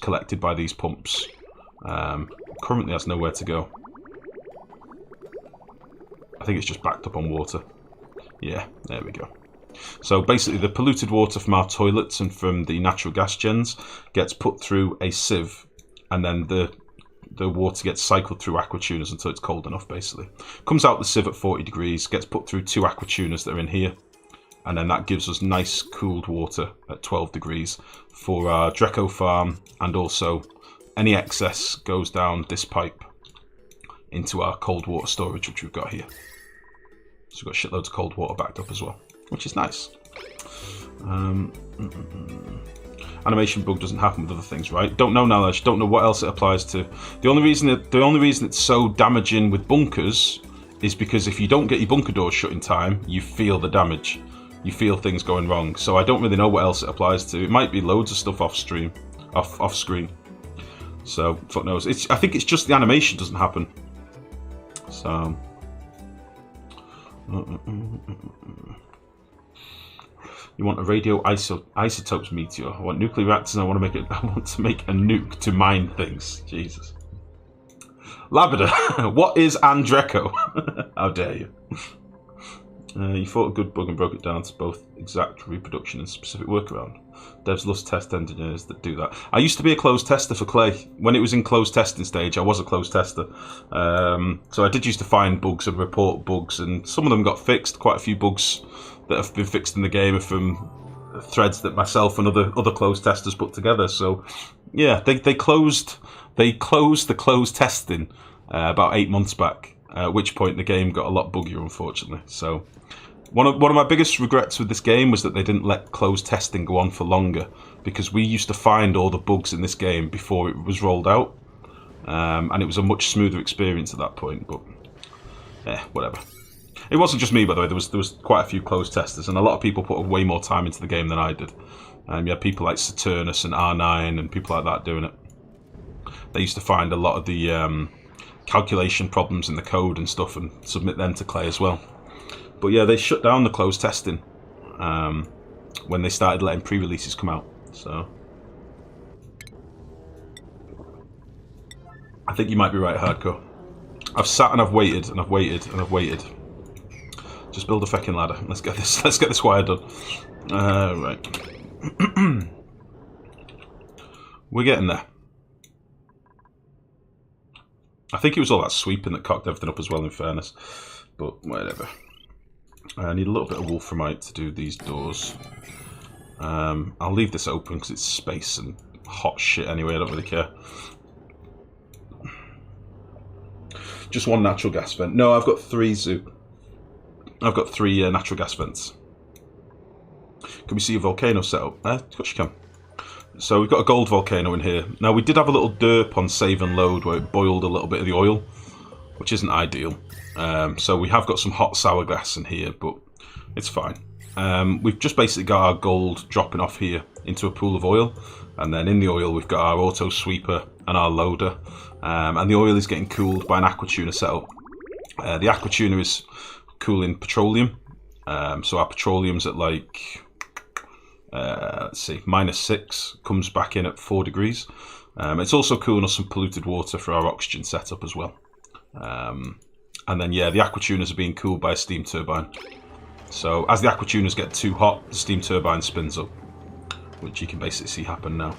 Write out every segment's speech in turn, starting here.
collected by these pumps. Currently has nowhere to go. I think it's just backed up on water. Yeah, there we go. So basically the polluted water from our toilets and from the natural gas gens gets put through a sieve, and then the water gets cycled through aqua tuners until it's cold enough, basically. Comes out the sieve at 40 degrees, gets put through 2 aqua tuners that are in here, and then that gives us nice cooled water at 12 degrees for our Dreco farm, and also any excess goes down this pipe into our cold water storage, which we've got here. So we've got shitloads of cold water backed up as well, which is nice. Animation bug doesn't happen with other things, right? Don't know, knowledge. Don't know what else it applies to. The only reason it's so damaging with bunkers is because if you don't get your bunker doors shut in time, you feel the damage. You feel things going wrong. So I don't really know what else it applies to. It might be loads of stuff off screen. So fuck knows. I think it's just the animation doesn't happen. So. You want a radioisotopes meteor. I want nuclear reactors. And I want to make a nuke to mine things. Jesus. Labrador, what is Andreco? How dare you? You fought a good bug and broke it down to both exact reproduction and specific workaround. Devs love test engineers that do that. I used to be a closed tester for Clay. When it was in closed testing stage, I was a closed tester. So I did used to find bugs and report bugs, and some of them got fixed. Quite a few bugs that have been fixed in the game are from threads that myself and other closed testers put together. So yeah, they closed the closed testing about 8 months back. At which point the game got a lot buggier, unfortunately. So one of my biggest regrets with this game was that they didn't let closed testing go on for longer, because we used to find all the bugs in this game before it was rolled out, and it was a much smoother experience at that point. But whatever. It wasn't just me, by the way. There was quite a few closed testers, and a lot of people put way more time into the game than I did. You had people like Saturnus and R9 and people like that doing it. They used to find a lot of the calculation problems in the code and stuff and submit them to Clay as well. But yeah, they shut down the closed testing when they started letting pre-releases come out. So I think you might be right, Hardcore. I've sat and I've waited and I've waited and I've waited. Just build a fucking ladder. Let's get this wire done. Right. We're getting there. I think it was all that sweeping that cocked everything up as well, in fairness. But whatever. I need a little bit of wolframite to do these doors. I'll leave this open because it's space and hot shit anyway. I don't really care. Just one natural gas vent. No, I've got 3 zoo. I've got 3 natural gas vents. Can we see a volcano setup? Of course you can. So we've got a gold volcano in here. Now we did have a little derp on save and load where it boiled a little bit of the oil, which isn't ideal. So we have got some hot sour gas in here, but it's fine. We've just basically got our gold dropping off here into a pool of oil, and then in the oil we've got our auto sweeper and our loader, and the oil is getting cooled by an aqua tuner setup. The aqua tuner is cooling petroleum, so our petroleum's at like let's see, -6, comes back in at 4 degrees. It's also cooling us some polluted water for our oxygen setup as well. And then yeah, the aqua tuners are being cooled by a steam turbine. So as the aqua tuners get too hot, the steam turbine spins up, which you can basically see happen now.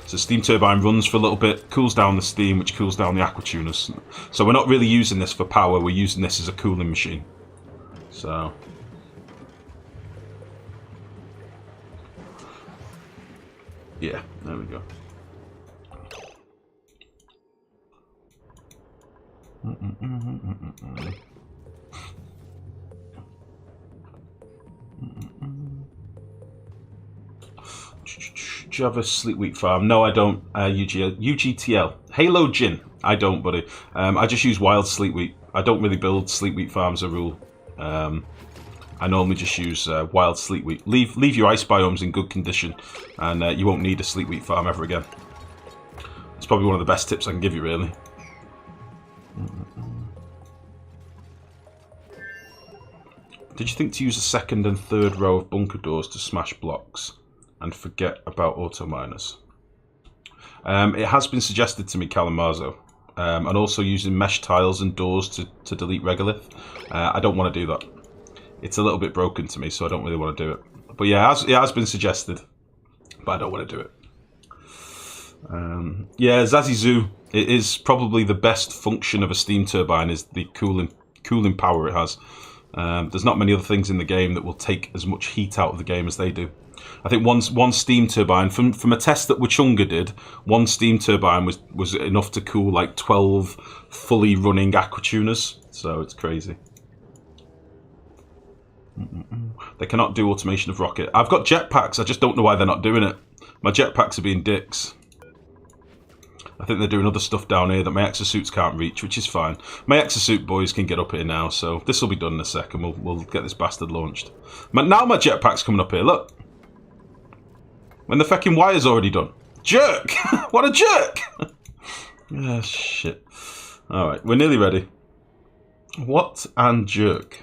So the steam turbine runs for a little bit, cools down the steam, which cools down the aqua tuners. So we're not really using this for power, we're using this as a cooling machine. So yeah, there we go. Do you have a sleep wheat farm? No, I don't. UGTL. Halo Gin. I don't, buddy. I just use wild sleep wheat. I don't really build sleep wheat farms as a rule. I normally just use wild sleep wheat. Leave your ice biomes in good condition, and you won't need a sleep wheat farm ever again. It's probably one of the best tips I can give you, really. Did you think to use a second and third row of bunker doors to smash blocks? and forget about auto miners. It has been suggested to me, Kalamazoo, and also using mesh tiles and doors to delete regolith. I don't want to do that. It's a little bit broken to me, so I don't really want to do it. But yeah, it has been suggested, but I don't want to do it. Yeah, Zazizu, it is probably the best function of a steam turbine is the cooling power it has. There's not many other things in the game that will take as much heat out of the game as they do. I think one steam turbine, from a test that Wachunga did, one steam turbine was enough to cool like 12 fully running aquatuners. So it's crazy. They cannot do automation of rocket. I've got jetpacks, I just don't know why they're not doing it. My jetpacks are being dicks. I think they're doing other stuff down here that my exosuits can't reach, which is fine. My exosuit boys can get up here now, so this will be done in a second. We'll get this bastard launched. Now my jetpack's coming up here, look. When the fucking wire's already done. Jerk! What a jerk! Ah, shit. Alright, we're nearly ready. What and jerk?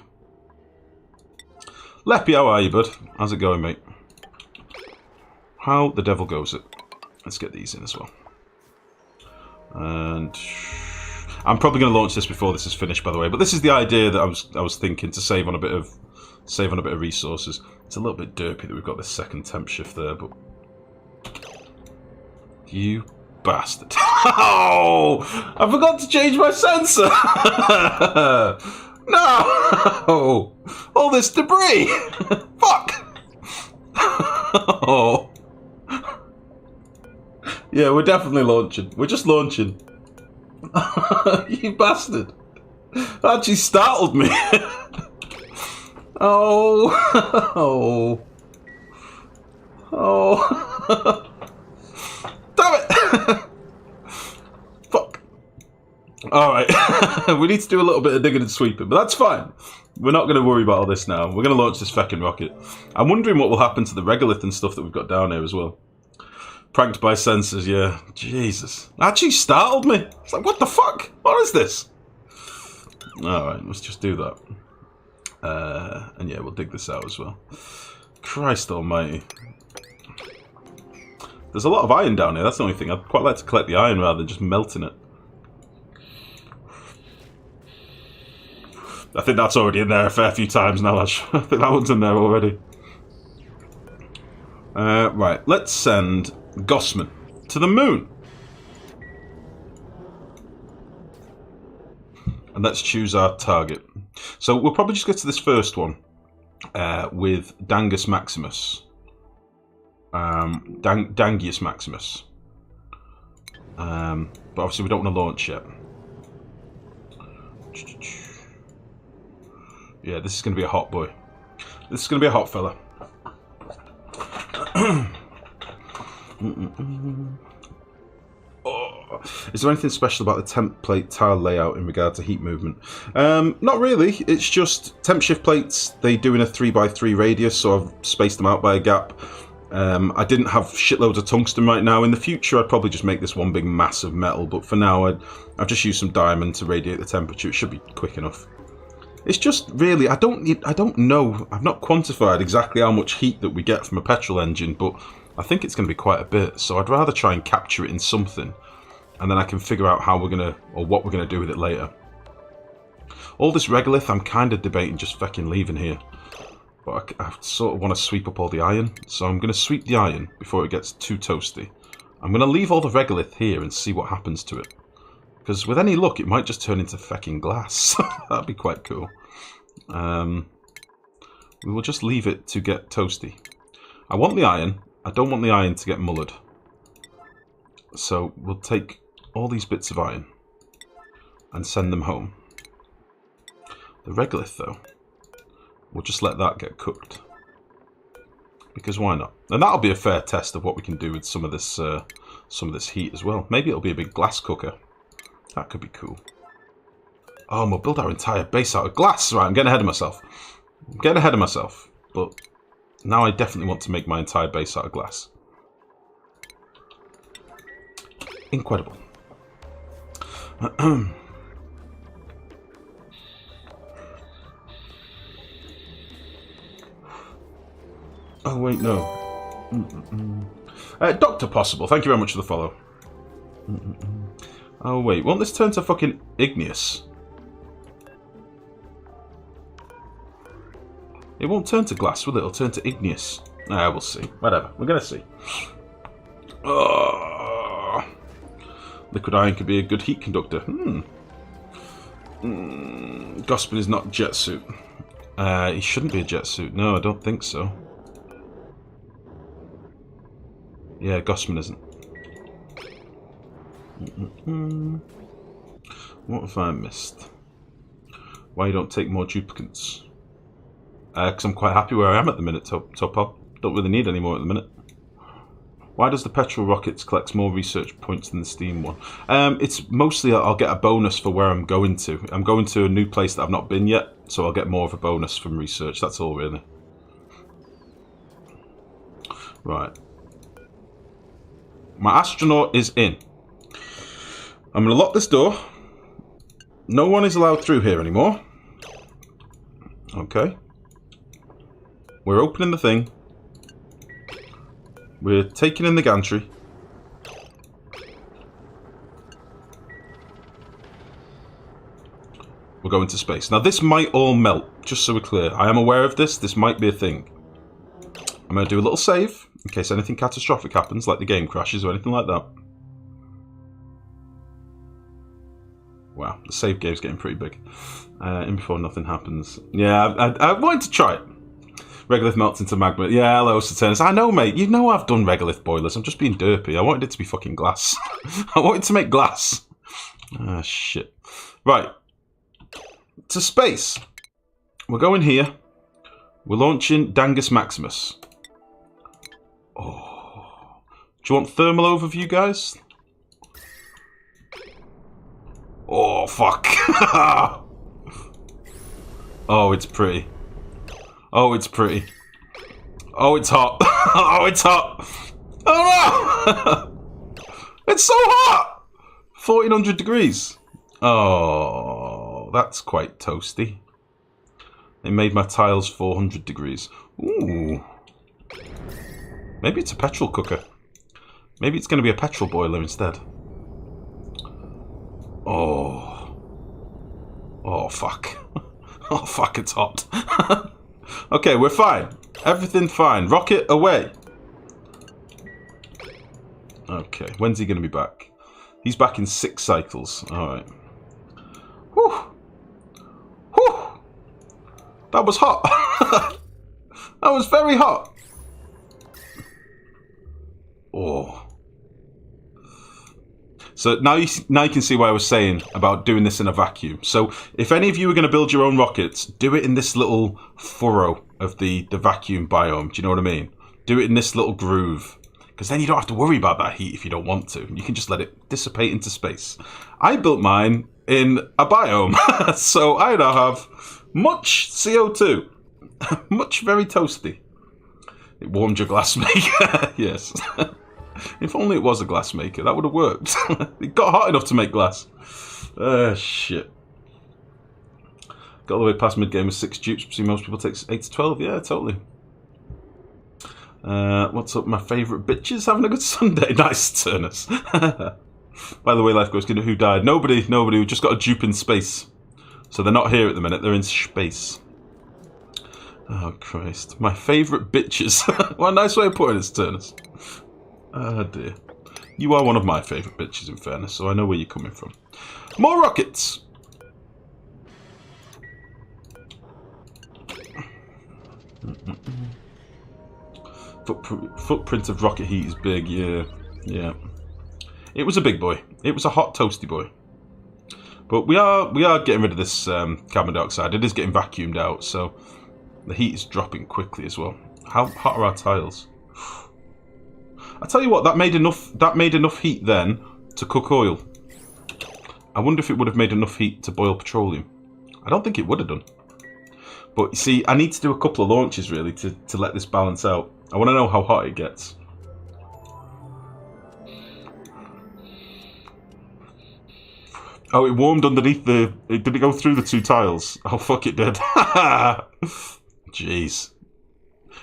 Leppy, how are you, bud? How's it going, mate? How the devil goes it? Let's get these in as well. And I'm probably going to launch this before this is finished, by the way. But this is the idea that I was thinking to save on a bit of resources. It's a little bit derpy that we've got this second temp shift there, but you bastard! Oh, I forgot to change my sensor. No, all this debris. Fuck. Oh. Yeah, we're definitely launching. We're just launching. You bastard. That actually startled me. Oh. Oh. Oh. Damn it. Fuck. Alright. We need to do a little bit of digging and sweeping, but that's fine. We're not going to worry about all this now. We're going to launch this feckin' rocket. I'm wondering what will happen to the regolith and stuff that we've got down here as well. Pranked by sensors, yeah. Jesus. That actually startled me. It's like, what the fuck? What is this? Alright, let's just do that. And yeah, we'll dig this out as well. Christ almighty. There's a lot of iron down here, that's the only thing. I'd quite like to collect the iron rather than just melting it. I think that's already in there a fair few times now, Ash. I think that one's in there already. Right, let's send Gossman to the moon. And let's choose our target. So we'll probably just get to this first one with Dangius Maximus. Dangius Maximus. But obviously we don't want to launch yet. Yeah, this is going to be a hot boy. This is going to be a hot fella. Oh, is there anything special about the template tile layout in regard to heat movement? Not really. It's just temp shift plates. They do in a 3x3 radius, so I've spaced them out by a gap. I didn't have shitloads of tungsten right now. In the future, I'd probably just make this one big mass of metal, but for now, I've just used some diamond to radiate the temperature. It should be quick enough. It's just really, I don't know. I've not quantified exactly how much heat that we get from a petrol engine, but I think it's going to be quite a bit. So I'd rather try and capture it in something, and then I can figure out how we're gonna, or what we're gonna do with it later. All this regolith, I'm kind of debating just fucking leaving here, but I sort of want to sweep up all the iron. So I'm going to sweep the iron before it gets too toasty. I'm going to leave all the regolith here and see what happens to it. Because with any luck, it might just turn into fucking glass. That'd be quite cool. We will just leave it to get toasty. I want the iron. I don't want the iron to get mullered. So we'll take all these bits of iron and send them home. The regolith, though, we'll just let that get cooked. Because why not? And that'll be a fair test of what we can do with some of this heat as well. Maybe it'll be a big glass cooker. That could be cool. Oh, and we'll build our entire base out of glass. Right, I'm getting ahead of myself. But now I definitely want to make my entire base out of glass. Incredible. Oh, wait, no. Dr. Possible, thank you very much for the follow. Oh wait, won't this turn to fucking igneous? It won't turn to glass, will it? It'll turn to igneous. We'll see. Whatever, we're gonna see. Liquid iron could be a good heat conductor. Gospin is not jet suit. He shouldn't be a jet suit. No, I don't think so. Yeah, Gospin isn't. What have I missed? Why you don't take more duplicates? Because I'm quite happy where I am at the minute, Topop. Don't really need any more at the minute. Why does the petrol rockets collect more research points than the steam one? It's mostly I'll get a bonus for where I'm going to. I'm going to a new place that I've not been yet, so I'll get more of a bonus from research. That's all, really. Right. My astronaut is in. I'm going to lock this door. No one is allowed through here anymore. Okay. We're opening the thing. We're taking in the gantry. We're going to space. Now this might all melt, just so we're clear. I am aware of this. This might be a thing. I'm going to do a little save, in case anything catastrophic happens, like the game crashes or anything like that. Wow, the save game's getting pretty big. In before nothing happens. Yeah, I wanted to try it. Regolith melts into magma. Yeah, hello, Saturnus. I know, mate. You know I've done regolith boilers. I'm just being derpy. I wanted it to be fucking glass. I wanted to make glass. Ah, shit. Right. To space. We're going here. We're launching Dangius Maximus. Oh. Do you want thermal overview, guys? Oh, fuck. Oh, it's pretty. Oh, it's pretty. Oh, it's hot. Oh, it's hot. Oh, no! It's so hot! 1400 degrees. Oh, that's quite toasty. It made my tiles 400 degrees. Ooh. Maybe it's a petrol cooker. Maybe it's going to be a petrol boiler instead. Oh. Oh, fuck. Oh, fuck, it's hot. Okay, we're fine. Everything's fine. Rocket away. Okay, when's he going to be back? He's back in 6 cycles. Alright. Whew. Whew. That was hot. That was very hot. Oh. So now you can see what I was saying about doing this in a vacuum. So if any of you are going to build your own rockets, do it in this little furrow of the vacuum biome. Do you know what I mean? Do it in this little groove. Because then you don't have to worry about that heat if you don't want to. You can just let it dissipate into space. I built mine in a biome. So I now have much CO2. Much very toasty. It warmed your glass maker. Yes. If only it was a glass maker, that would have worked. It got hot enough to make glass. Shit. Got all the way past mid-game with 6 dupes. See, most people take 8 to 12. Yeah, totally. What's up, my favourite bitches? Having a good Sunday. Nice, Turnus. By the way, Lifegrow's gonna who died. Nobody. We just got a dupe in space. So they're not here at the minute. They're in space. Oh, Christ. My favourite bitches. What a nice way of putting it, Turnus. Oh dear. You are one of my favourite bitches, in fairness, so I know where you're coming from. More rockets! Footprint of rocket heat is big, yeah. Yeah. It was a big boy. It was a hot, toasty boy. But we are getting rid of this carbon dioxide. It is getting vacuumed out, so the heat is dropping quickly as well. How hot are our tiles? I tell you what, that made enough heat then to cook oil. I wonder if it would have made enough heat to boil petroleum. I don't think it would have done. But you see, I need to do a couple of launches really to let this balance out. I want to know how hot it gets. Oh, it warmed underneath the... Did it go through the 2 tiles? Oh, fuck, it did. Jeez.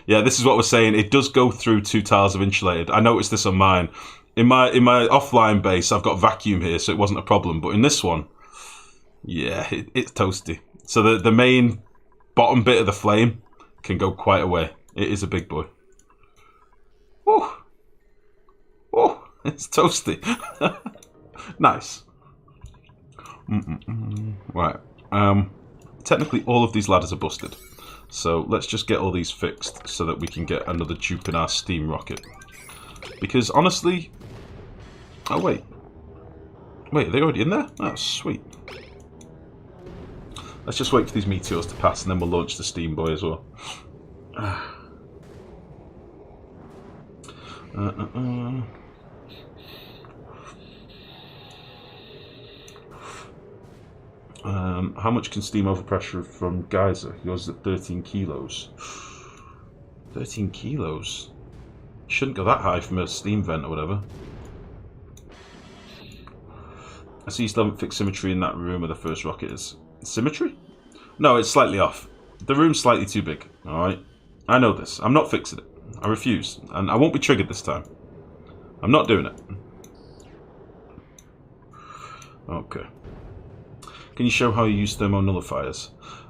Yeah, this is what we're saying. It does go through 2 tiles of insulated. I noticed this on mine. In my offline base, I've got vacuum here, so it wasn't a problem. But in this one, yeah, it's toasty. So the main bottom bit of the flame can go quite a way. It is a big boy. Woo! Woo! It's toasty. Nice. Right. Technically, all of these ladders are busted. So let's just get all these fixed so that we can get another dupe in our steam rocket. Because honestly... Oh, wait. Wait, are they already in there? Oh, sweet. Let's just wait for these meteors to pass and then we'll launch the steam boy as well. How much can steam overpressure from geyser? Yours is at 13 kilos. 13 kilos? Shouldn't go that high from a steam vent or whatever. I see you still haven't fixed symmetry in that room where the first rocket is. Symmetry? No, it's slightly off. The room's slightly too big, alright? I know this. I'm not fixing it. I refuse. And I won't be triggered this time. I'm not doing it. Okay. Can you show how you use thermonullifiers?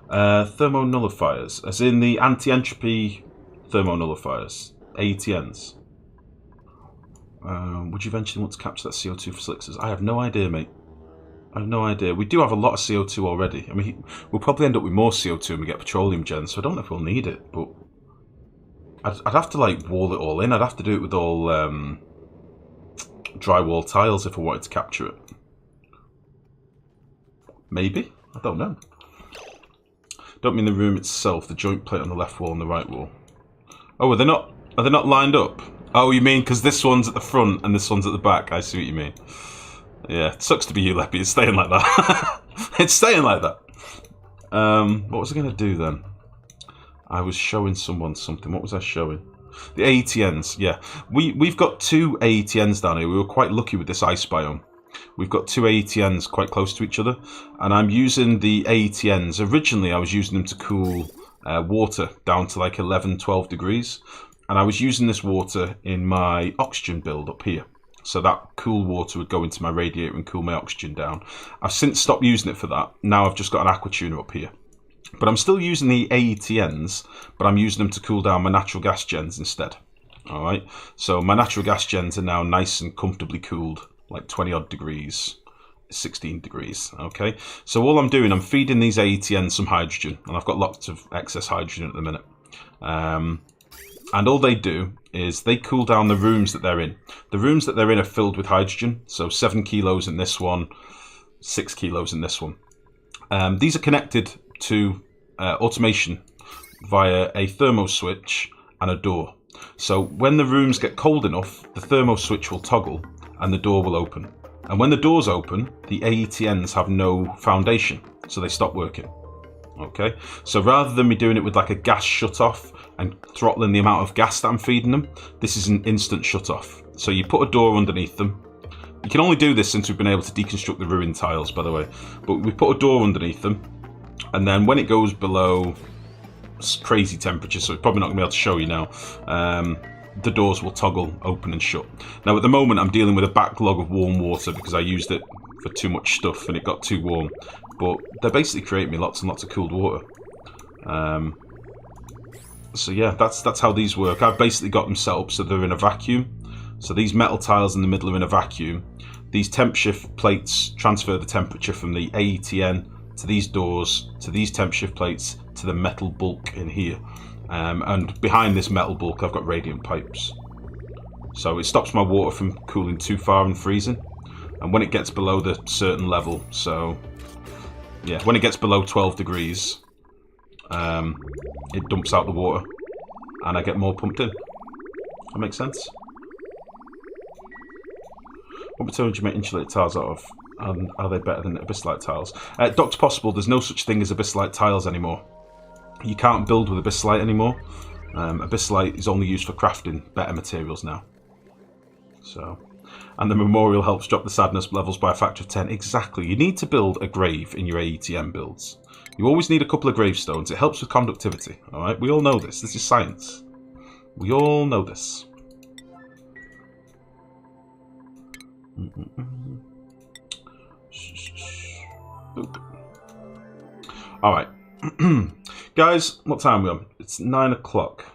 Thermonullifiers, as in the anti-entropy thermonullifiers. ATNs. Would you eventually want to capture that CO2 for slicksers? I have no idea, mate. I have no idea. We do have a lot of CO2 already. I mean, we'll probably end up with more CO2 when we get petroleum gens, so I don't know if we'll need it, but... I'd have to, like, wall it all in. I'd have to do it with all drywall tiles if I wanted to capture it. Maybe? I don't know. Don't mean the room itself, the joint plate on the left wall and the right wall. Oh, are they not lined up? Oh, you mean because this one's at the front and this one's at the back? I see what you mean. Yeah, it sucks to be you, Leppy. It's staying like that. It's staying like that. What was I going to do then? I was showing someone something. What was I showing? The ATNs, yeah. We've got 2 ATNs down here. We were quite lucky with this ice biome. We've got 2 ATNs quite close to each other. And I'm using the ATNs. Originally, I was using them to cool water down to like 11, 12 degrees. And I was using this water in my oxygen build up here. So that cool water would go into my radiator and cool my oxygen down. I've since stopped using it for that. Now I've just got an aqua tuner up here. But I'm still using the ATNs, but I'm using them to cool down my natural gas gens instead. Alright, so my natural gas gens are now nice and comfortably cooled, like 20 odd degrees, 16 degrees, okay? So all I'm doing, I'm feeding these ATNs some hydrogen, and I've got lots of excess hydrogen at the minute. And all they do is they cool down the rooms that they're in. The rooms that they're in are filled with hydrogen, so 7 kilos in this one, 6 kilos in this one. These are connected to automation via a thermo switch and a door. So when the rooms get cold enough, the thermo switch will toggle and the door will open. And when the doors open, the AETNs have no foundation, so they stop working. Okay, so rather than me doing it with like a gas shut-off and throttling the amount of gas that I'm feeding them, this is an instant shut-off. So you put a door underneath them. You can only do this since we've been able to deconstruct the ruined tiles, by the way. But we put a door underneath them, and then when it goes below crazy temperature, so it's probably not going to be able to show you now, the doors will toggle open and shut. Now at the moment I'm dealing with a backlog of warm water because I used it for too much stuff and it got too warm. But they're basically creating me lots and lots of cooled water. So yeah, that's how these work. I've basically got them set up so they're in a vacuum. So these metal tiles in the middle are in a vacuum. These temp shift plates transfer the temperature from the AETN to these doors, to these temp shift plates, to the metal bulk in here. And behind this metal bulk I've got radiant pipes. So it stops my water from cooling too far and freezing. And when it gets below the certain level, so yeah, when it gets below 12 degrees, it dumps out the water and I get more pumped in. That makes sense? What material do you make insulated tiles out of? And are they better than abyssalite tiles? Dr. Possible, there's no such thing as abyssalite tiles anymore. You can't build with abyssalite anymore. Abyssalite is only used for crafting better materials now. So, and the memorial helps drop the sadness levels by a factor of 10. Exactly. You need to build a grave in your AETM builds. You always need a couple of gravestones. It helps with conductivity. All right, we all know this. This is science. We all know this. Alright. Guys, what time are we on? It's 9 o'clock.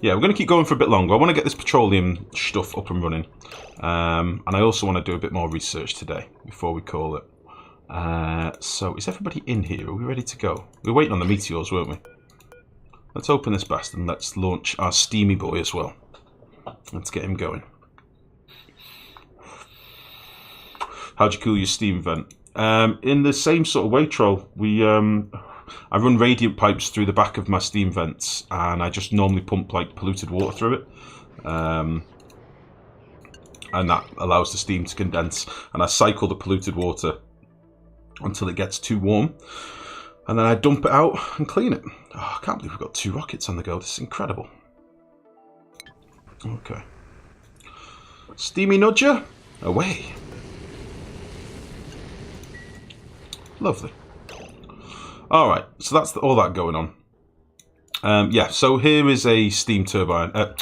Yeah, we're going to keep going for a bit longer. I want to get this petroleum stuff up and running. And I also want to do a bit more research today before we call it. So, is everybody in here? Are we ready to go? We were waiting on the meteors, weren't we? Let's open this bastard and let's launch our steamy boy as well. Let's get him going. How'd you cool your steam vent? In the same sort of way, Troll. I run radiant pipes through the back of my steam vents, and I just normally pump like polluted water through it. And that allows the steam to condense. And I cycle the polluted water until it gets too warm. And then I dump it out and clean it. Oh, I can't believe we've got 2 rockets on the go. This is incredible. Okay. Steamy nudger, away. Lovely. Alright, so that's all that going on. Yeah, so here is a steam turbine. A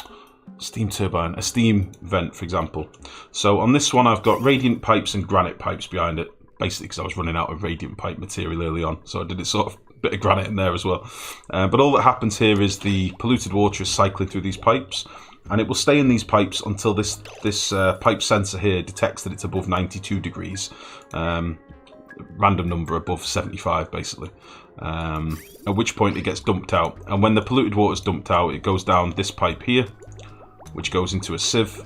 steam vent, for example. So on this one I've got radiant pipes and granite pipes behind it. Basically because I was running out of radiant pipe material early on. So I did it sort of bit of granite in there as well. But all that happens here is the polluted water is cycling through these pipes. And it will stay in these pipes until this pipe sensor here detects that it's above 92 degrees. Random number above 75 basically, at which point it gets dumped out, and when the polluted water is dumped out it goes down this pipe here, which goes into a sieve,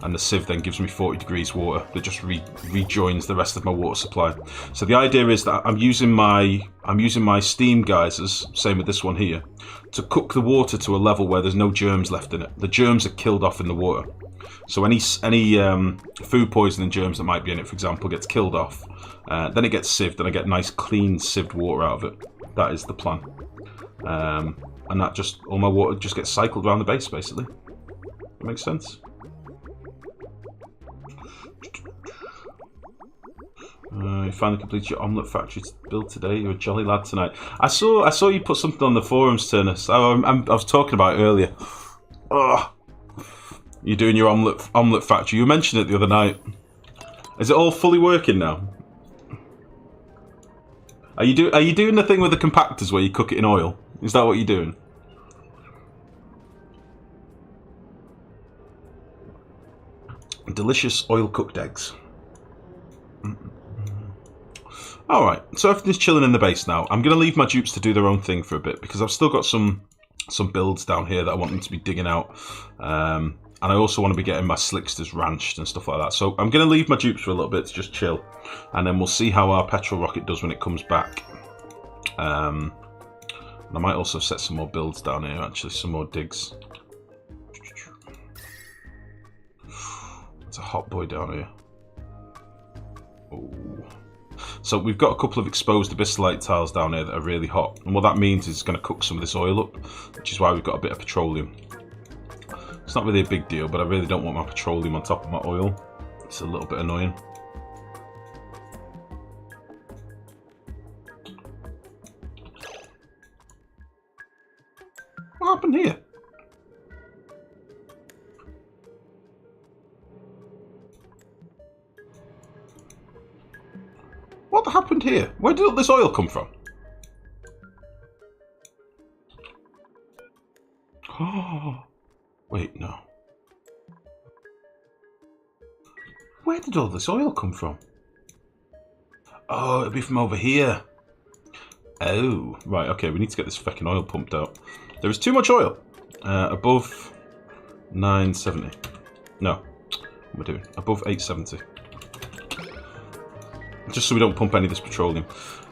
and the sieve then gives me 40 degrees water that just rejoins the rest of my water supply. So the idea is that I'm using my steam geysers, same with this one here, to cook the water to a level where there's no germs left in it. The germs are killed off in the water. So any food poisoning germs that might be in it, for example, gets killed off. Then it gets sieved, and I get nice, clean, sieved water out of it. That is the plan. And that just, all my water just gets cycled around the base, basically. That makes sense? You finally completed your omelette factory build today. You're a jolly lad tonight. I saw you put something on the forums, Turnus. I was talking about it earlier. Oh. You're doing your omelette factory. You mentioned it the other night. Is it all fully working now? Are you doing the thing with the compactors where you cook it in oil? Is that what you're doing? Delicious oil cooked eggs. Alright, so everything's chilling in the base now. I'm going to leave my dupes to do their own thing for a bit because I've still got some builds down here that I want them to be digging out. And I also want to be getting my slicksters ranched and stuff like that. So I'm going to leave my dupes for a little bit to just chill. And then we'll see how our petrol rocket does when it comes back. And I might also set some more builds down here, actually, some more digs. It's a hot boy down here. Oh. So we've got a couple of exposed abyssallite tiles down here that are really hot. And what that means is it's going to cook some of this oil up, which is why we've got a bit of petroleum. It's not really a big deal, but I really don't want my petroleum on top of my oil. It's a little bit annoying. What happened here? What happened here? Where did all this oil come from? Oh, wait, no. Where did all this oil come from? Oh, it'll be from over here. Oh, right, okay, we need to get this fucking oil pumped out. There is too much oil. Above 970. No, what am I doing? Above 870. Just so we don't pump any of this petroleum.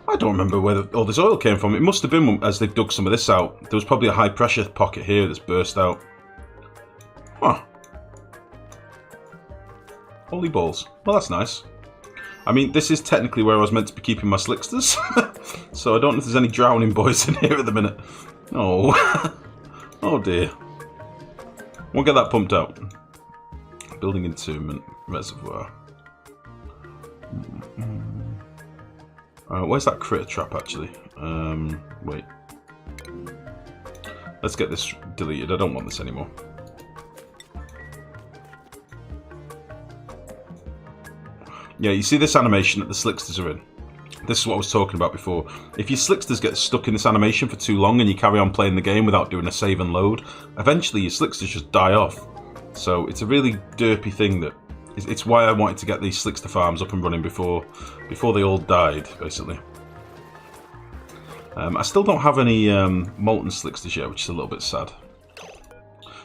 I don't remember where all this oil came from. It must have been as they've dug some of this out. There was probably a high pressure pocket here that's burst out. Huh. Holy balls. Well, that's nice. I mean, this is technically where I was meant to be keeping my slicksters. So I don't know if there's any drowning boys in here at the minute. Oh. Oh dear. We'll get that pumped out. Building entombment reservoir. Where's that critter trap actually? Wait. Let's get this deleted. I don't want this anymore. Yeah, you see this animation that the slicksters are in? This is what I was talking about before. If your slicksters get stuck in this animation for too long and you carry on playing the game without doing a save and load, eventually your slicksters just die off. So it's a really derpy thing that... It's why I wanted to get these slickster farms up and running before they all died, basically. I still don't have any molten slicksters yet, which is a little bit sad.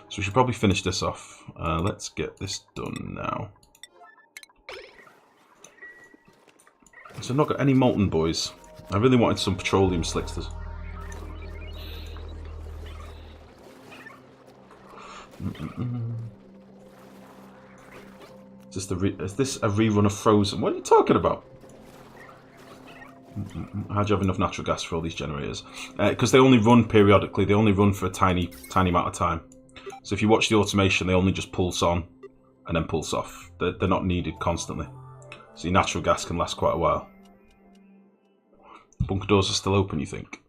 So we should probably finish this off. Let's get this done now. So I've not got any molten boys. I really wanted some petroleum slicksters. Is this a rerun of Frozen? What are you talking about? How do you have enough natural gas for all these generators? Because they only run periodically. They only run for a tiny amount of time. So if you watch the automation, they only just pulse on and then pulse off. They're not needed constantly. So your natural gas can last quite a while. Bunker doors are still open, you think?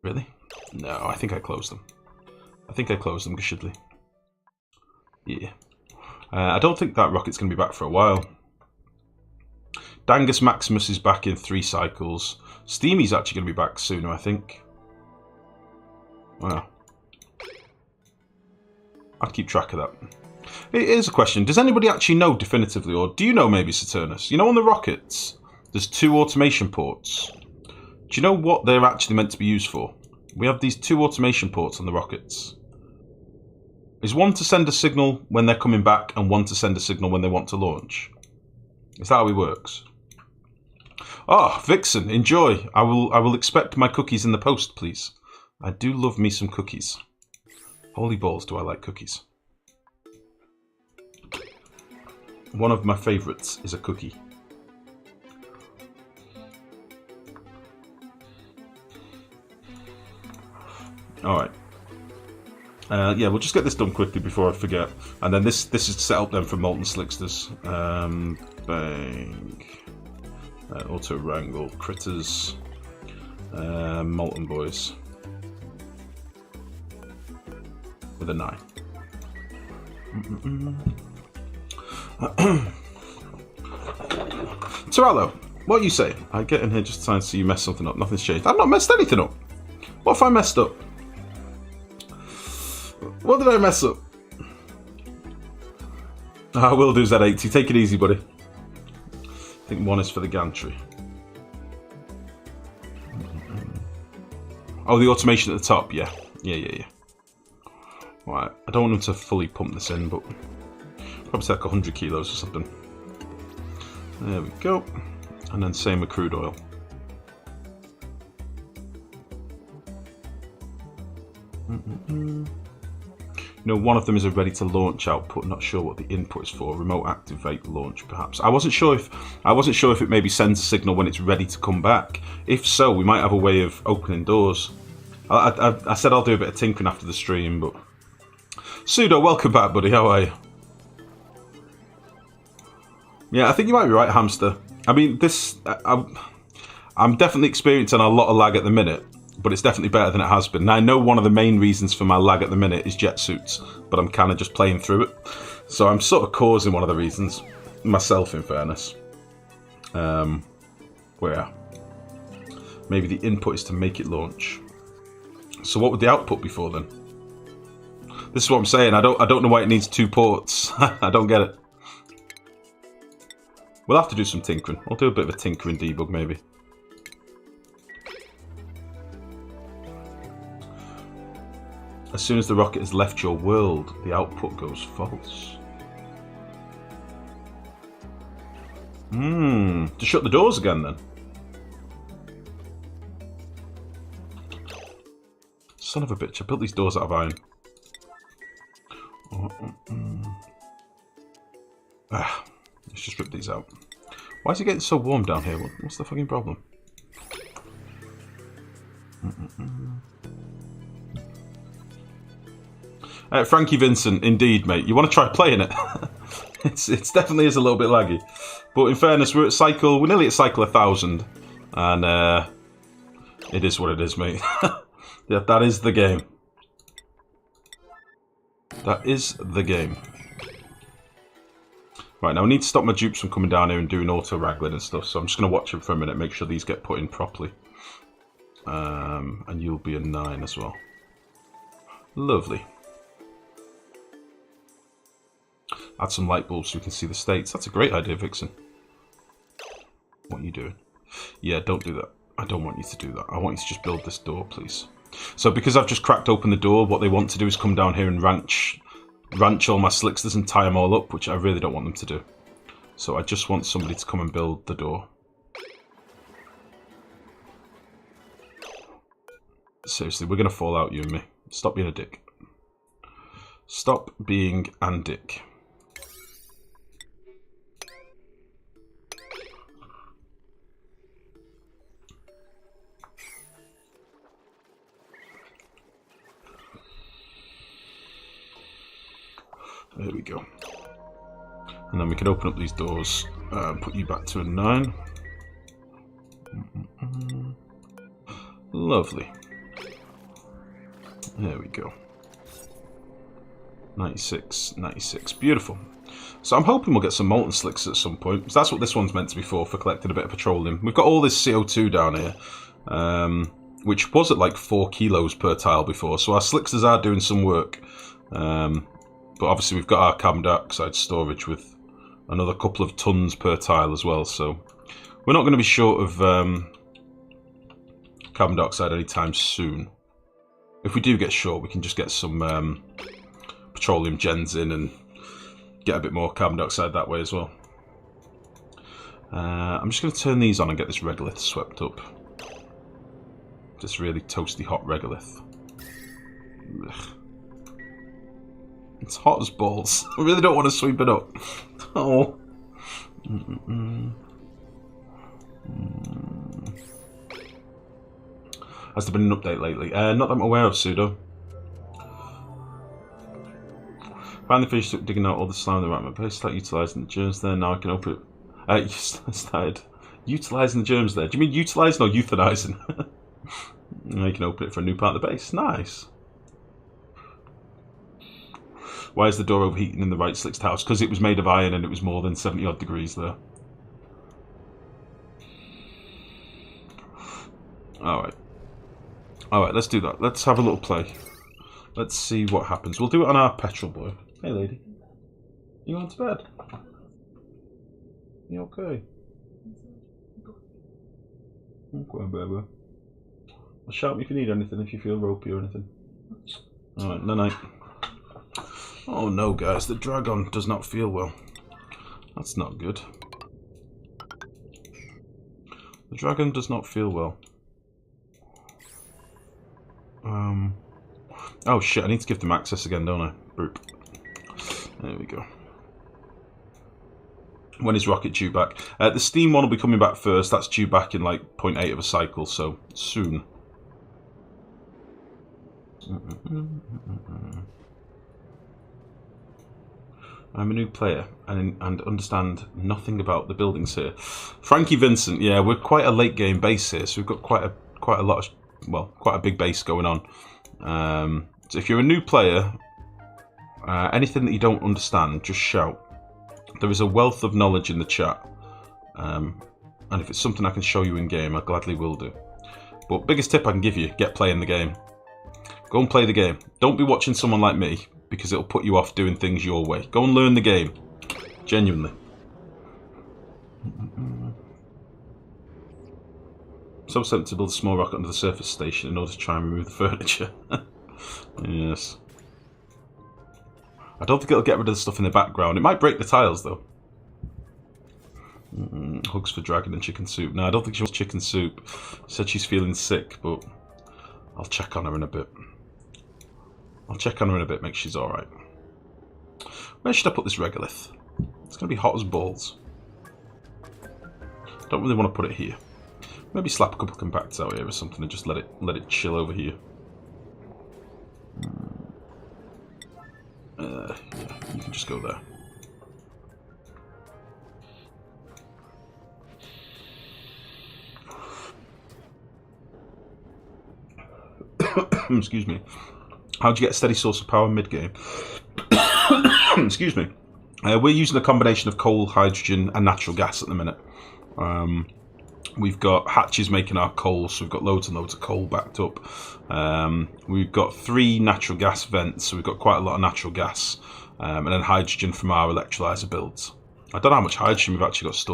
Really? No, I think I closed them. I think I closed them, Gashidley. Yeah. I don't think that rocket's going to be back for a while. Dangius Maximus is back in 3 cycles. Steamy's actually going to be back sooner, I think. Wow. I'll keep track of that. Here's a question. Does anybody actually know definitively, or do you know maybe, Saturnus? You know on the rockets, there's 2 automation ports. Do you know what they're actually meant to be used for? We have these 2 automation ports on the rockets. Is one to send a signal when they're coming back and one to send a signal when they want to launch? Is that how it works? Ah, Vixen, enjoy. I will expect my cookies in the post, please. I do love me some cookies. Holy balls, do I like cookies. One of my favourites is a cookie. Alright. Yeah, we'll just get this done quickly before I forget. And then this is set up then for molten slicksters. Bang. Auto wrangle critters. Molten boys. With a 9. Torello, what are you saying? I get in here just trying to see you mess something up. Nothing's changed. I've not messed anything up. What if I messed up? What did I mess up? I will do Z80. Take it easy, buddy. I think 1 is for the gantry. Oh, the automation at the top. Yeah. Yeah. Right. I don't want them to fully pump this in, but probably take 100 kilos or something. There we go. And then same with crude oil. No, one of them is a ready to launch output. Not sure what the input is for. Remote activate launch, perhaps. I wasn't sure if it maybe sends a signal when it's ready to come back. If so, we might have a way of opening doors. I said I'll do a bit of tinkering after the stream, but Sudo, welcome back, buddy. How are you? Yeah, I think you might be right, Hamster. I mean, I'm definitely experiencing a lot of lag at the minute. But it's definitely better than it has been. Now, I know one of the main reasons for my lag at the minute is jet suits, but I'm kind of just playing through it. So I'm sort of causing one of the reasons, myself in fairness. Where? Maybe the input is to make it launch. So what would the output be for then? This is what I'm saying. I don't know why it needs 2 ports. I don't get it. We'll have to do some tinkering. I'll do a bit of a tinkering debug maybe. As soon as the rocket has left your world, the output goes false. To shut the doors again then. Son of a bitch, I built these doors out of iron. Let's just rip these out. Why is it getting so warm down here? What's the fucking problem? Frankie Vincent, indeed, mate. You want to try playing it? It's definitely is a little bit laggy, but in fairness, we're nearly at cycle 1000, and it is what it is, mate. Yeah, that is the game. That is the game. Right, now I need to stop my dupes from coming down here and doing auto-raggling and stuff, so I'm just going to watch them for a minute, make sure these get put in properly. And you'll be a 9 as well. Lovely. Add some light bulbs so we can see the states. That's a great idea, Vixen. What are you doing? Yeah, don't do that. I don't want you to do that. I want you to just build this door, please. So because I've just cracked open the door, what they want to do is come down here and ranch all my slicksters and tie them all up, which I really don't want them to do. So I just want somebody to come and build the door. Seriously, we're going to fall out, you and me. Stop being a dick. Stop being a dick. There we go. And then we can open up these doors and put you back to a 9. Lovely. There we go. 96, 96. Beautiful. So I'm hoping we'll get some molten slicks at some point. Because that's what this one's meant to be for collecting a bit of petroleum. We've got all this CO2 down here, which was at like 4 kilos per tile before. So our slicksters are doing some work. But obviously we've got our carbon dioxide storage with another couple of tons per tile as well. So we're not going to be short of carbon dioxide anytime soon. If we do get short, we can just get some petroleum gens in and get a bit more carbon dioxide that way as well. I'm just going to turn these on and get this regolith swept up. This really toasty hot regolith. Ugh. It's hot as balls. I really don't want to sweep it up. Oh. Has there been an update lately? Not that I'm aware of, Pseudo. Finally finished digging out all the slime in the right place. Start utilising the germs there. Now I can open it. You started utilising the germs there. Do you mean utilising or euthanising? Now you can open it for a new part of the base. Nice. Why is the door overheating in the right slicked house? Because it was made of iron and it was more than 70 odd degrees there. Alright. Alright, let's do that. Let's have a little play. Let's see what happens. We'll do it on our petrol boy. Hey lady. You going to bed? You okay? Okay, baby. Well, shout me if you need anything, if you feel ropey or anything. Alright, night-night. Oh no, guys, the dragon does not feel well. That's not good. The dragon does not feel well. Oh shit, I need to give them access again, don't I? Boop. There we go. When is Rocket due back? The Steam one will be coming back first. That's due back in like 0.8 of a cycle, so soon. I'm a new player and understand nothing about the buildings here. Frankie Vincent, yeah, we're quite a late game base here, so we've got quite a lot of, well, quite a big base going on. So if you're a new player, anything that you don't understand, just shout. There is a wealth of knowledge in the chat, and if it's something I can show you in game, I gladly will do. But biggest tip I can give you: get playing the game. Go and play the game. Don't be watching someone like me, because it'll put you off doing things your way. Go and learn the game. Genuinely. So tempted to build a small rocket under the surface station in order to try and remove the furniture. Yes. I don't think it'll get rid of the stuff in the background. It might break the tiles, though. Hugs for Dragon and chicken soup. No, I don't think she wants chicken soup. She said she's feeling sick, but I'll check on her in a bit. I'll check on her in a bit, make sure she's alright. Where should I put this regolith? It's going to be hot as balls. Don't really want to put it here. Maybe slap a couple of compacts out here or something and just let it chill over here. Yeah, you can just go there. Excuse me. How'd you get a steady source of power mid-game? excuse me. We're using a combination of coal, hydrogen, and natural gas at the minute. We've got hatches making our coal, so we've got loads and loads of coal backed up. We've got 3 natural gas vents, so we've got quite a lot of natural gas, and then hydrogen from our electrolyzer builds. I don't know how much hydrogen we've actually got stored.